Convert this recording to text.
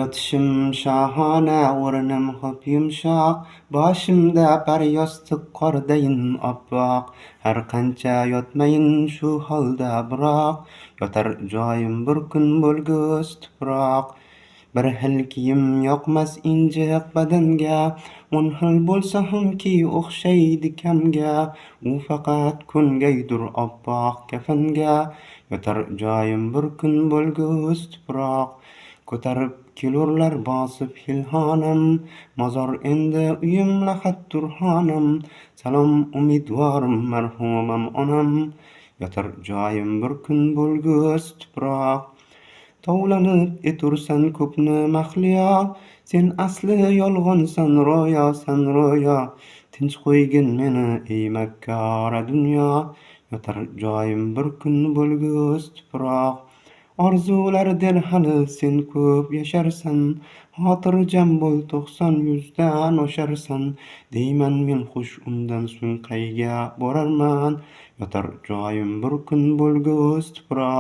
Yotishim şahana, o'rnim hop yumshoq, boshimda bir yostiq qordayin oppoq. Har qancha yotmayin shu holda biroq, yotar joyim bir kun bo'lgus tuproq. Bir xil kiyim yoqmas injiq badanga, o'n xil bo'lsa hamki o'xshaydi kamga. U faqat kungaydur oppoq kafanga, yotar joyim bir kun bo'lgus tuproq. Ko'tarib kelurlar bosib hilhonam, mozor endi uyim lahattur xonam. Salom umidvorim marhumam onam, yotar joyim bir kun bo'lgus tuproq. Tovlanib etursan ko'pni mahliyo, sen asli yolg'onsan ro'yo. Tinch qo'ygin meni ey makkora dunyo, yotar joyim bir kun bo'lgus tuproq. Orzular der hali sen ko'p yasharsan, xotirjam bo'l 90-100dan osharsan. Deyman men xush undan so'ng qayga borarman, yotar joyim bir kun bo'lgus tuproq.